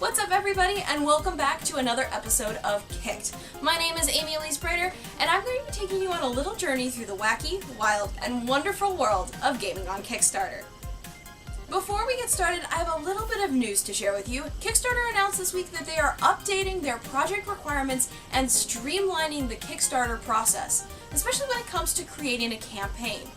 What's up everybody, and welcome back to another episode of Kicked. My name is Amy Elise Prater, and I'm going to be taking you on a little journey through the wacky, wild, and wonderful world of gaming on Kickstarter. Before we get started, I have a little bit of news to share with you. Kickstarter announced this week that they are updating their project requirements and streamlining the Kickstarter process, especially when it comes to creating a campaign.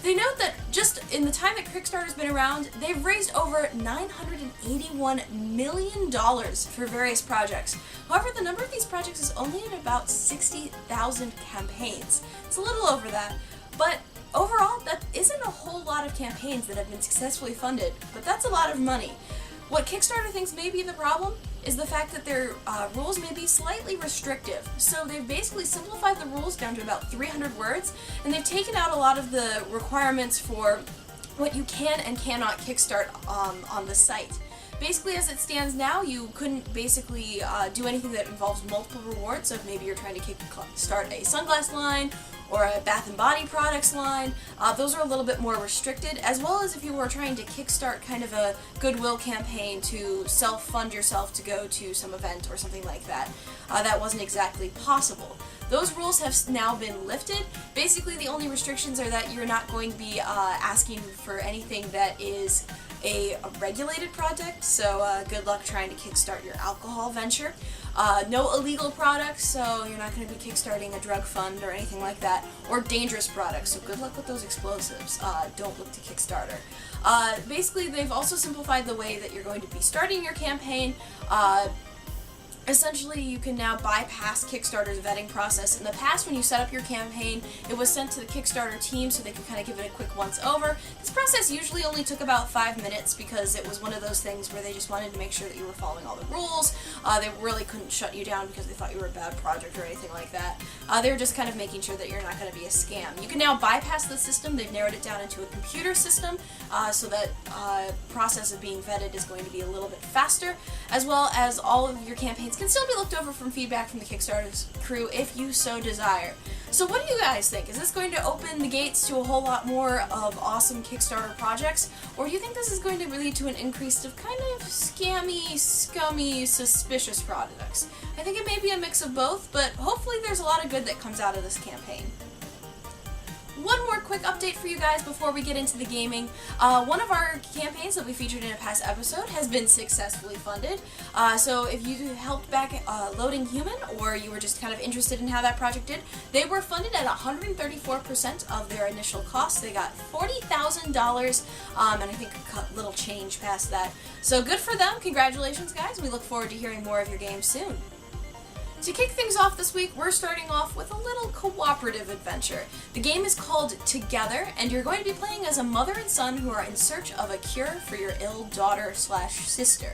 They note that just in the time that Kickstarter's been around, they've raised over $981 million for various projects. However, the number of these projects is only at about 60,000 campaigns. It's a little over that, but overall, that isn't a whole lot of campaigns that have been successfully funded, but that's a lot of money. What Kickstarter thinks may be the problem is the fact that their rules may be slightly restrictive. So they've basically simplified the rules down to about 300 words, and they've taken out a lot of the requirements for what you can and cannot kickstart on the site. Basically, as it stands now, you couldn't basically do anything that involves multiple rewards. So if maybe you're trying to start a sunglass line or a bath and body products line, those are a little bit more restricted, as well as if you were trying to kickstart kind of a goodwill campaign to self-fund yourself to go to some event or something like that. That wasn't exactly possible. Those rules have now been lifted. Basically, the only restrictions are that you're not going to be asking for anything that is a regulated project, so good luck trying to kickstart your alcohol venture. No illegal products, so you're not going to be kickstarting a drug fund or anything like that, or dangerous products, so good luck with those explosives. Don't look to Kickstarter. Basically, they've also simplified the way that you're going to be starting your campaign. Essentially, you can now bypass Kickstarter's vetting process. In the past, when you set up your campaign, it was sent to the Kickstarter team so they could kind of give it a quick once-over. This process usually only took about 5 minutes because it was one of those things where they just wanted to make sure that you were following all the rules. They really couldn't shut you down because they thought you were a bad project or anything like that. They were just kind of making sure that you're not going to be a scam. You can now bypass the system. They've narrowed it down into a computer system so that process of being vetted is going to be a little bit faster, as well as all of your campaigns can still be looked over from feedback from the Kickstarter crew if you so desire. So what do you guys think? Is this going to open the gates to a whole lot more of awesome Kickstarter projects, or do you think this is going to lead to an increase of kind of scammy, scummy, suspicious projects? I think it may be a mix of both, but hopefully there's a lot of good that comes out of this campaign. One more quick update for you guys before we get into the gaming. One of our campaigns that we featured in a past episode has been successfully funded. So if you helped back Loading Human, or you were just kind of interested in how that project did, they were funded at 134% of their initial cost. They got $40,000, and I think a little change past that. So good for them. Congratulations, guys. We look forward to hearing more of your games soon. To kick things off this week, we're starting off with a little cooperative adventure. The game is called Together, and you're going to be playing as a mother and son who are in search of a cure for your ill daughter/sister.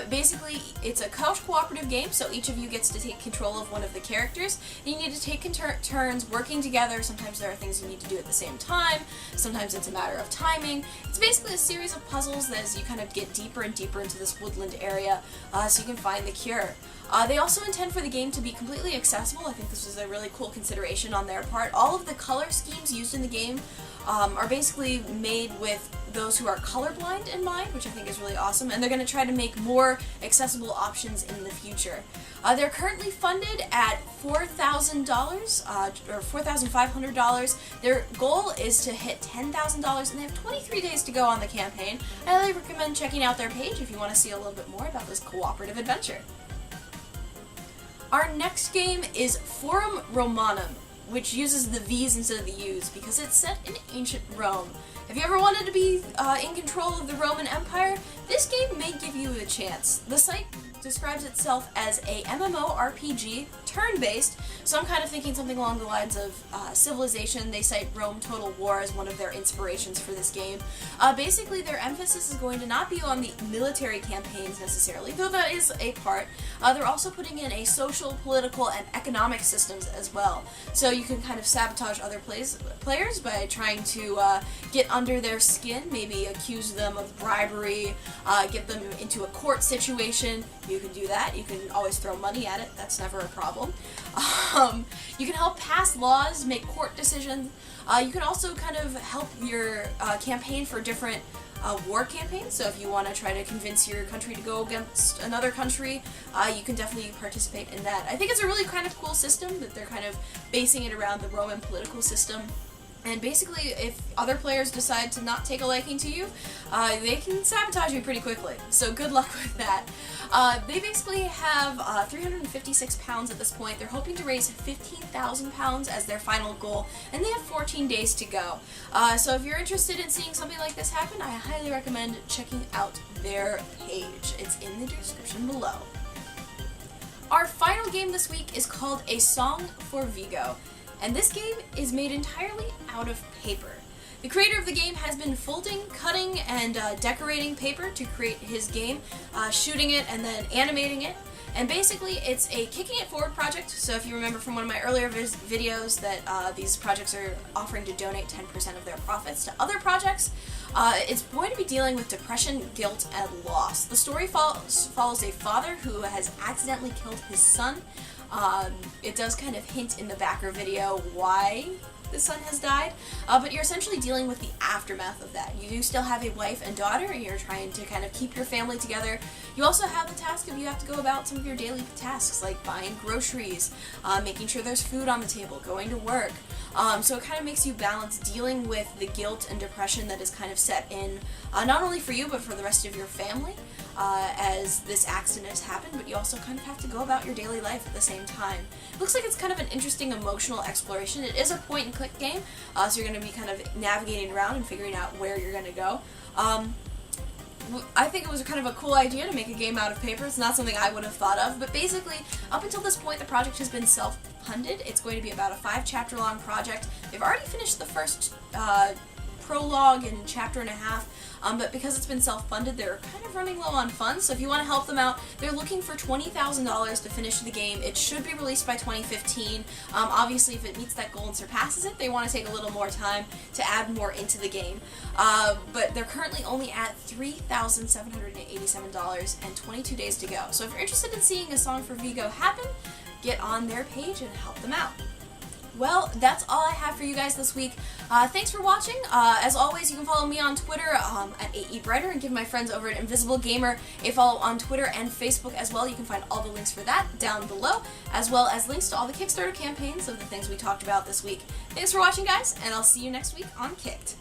Basically, it's a couch cooperative game, so each of you gets to take control of one of the characters, and you need to take turns working together. Sometimes there are things you need to do at the same time, sometimes it's a matter of timing. It's basically a series of puzzles that as you kind of get deeper and deeper into this woodland area, so you can find the cure. They also intend for the game to be completely accessible. I think this was a really cool consideration on their part. All of the color schemes used in the game are basically made with those who are colorblind in mind, which I think is really awesome, and they're going to try to make more accessible options in the future. They're currently funded at $4,000 or $4,500. Their goal is to hit $10,000, and they have 23 days to go on the campaign. I highly recommend checking out their page if you want to see a little bit more about this cooperative adventure. Our next game is Forvm Romanm, which uses the V's instead of the U's because it's set in ancient Rome. If you ever wanted to be in control of the Roman Empire, this game may give you a chance. The site describes itself as a MMORPG, turn-based, so I'm kind of thinking something along the lines of Civilization. They cite Rome Total War as one of their inspirations for this game. Basically, their emphasis is going to not be on the military campaigns necessarily, though that is a part. They're also putting in a social, political, and economic systems as well. So you can kind of sabotage other players by trying to get under their skin, maybe accuse them of bribery, get them into a court situation. You can do that. You can always throw money at it. That's never a problem. You can help pass laws, make court decisions. You can also kind of help your campaign for different war campaign, so if you want to try to convince your country to go against another country, you can definitely participate in that. I think it's a really kind of cool system that they're kind of basing it around the Roman political system. And basically, if other players decide to not take a liking to you, they can sabotage you pretty quickly. So good luck with that. They basically have 356 pounds at this point. They're hoping to raise 15,000 pounds as their final goal, and they have 14 days to go. So if you're interested in seeing something like this happen, I highly recommend checking out their page. It's in the description below. Our final game this week is called A Song for Viggo. And this game is made entirely out of paper. The creator of the game has been folding, cutting, and decorating paper to create his game, shooting it and then animating it. And basically it's a kicking it forward project, so if you remember from one of my earlier videos that these projects are offering to donate 10% of their profits to other projects, it's going to be dealing with depression, guilt, and loss. The story follows a father who has accidentally killed his son. It does kind of hint in the backer video why the son has died, but you're essentially dealing with the aftermath of that. You do still have a wife and daughter, and you're trying to kind of keep your family together. You also have the task of you have to go about some of your daily tasks, like buying groceries, making sure there's food on the table, going to work. So it kind of makes you balance dealing with the guilt and depression that is kind of set in, not only for you, but for the rest of your family. As this accident has happened, but you also kind of have to go about your daily life at the same time. It looks like it's kind of an interesting emotional exploration. It is a point-and-click game, so you're going to be kind of navigating around and figuring out where you're going to go. I think it was kind of a cool idea to make a game out of paper. It's not something I would have thought of, but basically, up until this point, the project has been self-funded. It's going to be about a 5-chapter long project. They've already finished the first prologue and chapter and a half, but because it's been self-funded, they're kind of running low on funds, so if you want to help them out, they're looking for $20,000 to finish the game. It should be released by 2015. Obviously, if it meets that goal and surpasses it, they want to take a little more time to add more into the game. But they're currently only at $3,787 and 22 days to go. So if you're interested in seeing A Song for Viggo happen, get on their page and help them out. Well, that's all I have for you guys this week. Thanks for watching. As always, you can follow me on Twitter at AEBrighter, and give my friends over at Invisible Gamer a follow on Twitter and Facebook as well. You can find all the links for that down below, as well as links to all the Kickstarter campaigns of the things we talked about this week. Thanks for watching, guys, and I'll see you next week on Kicked.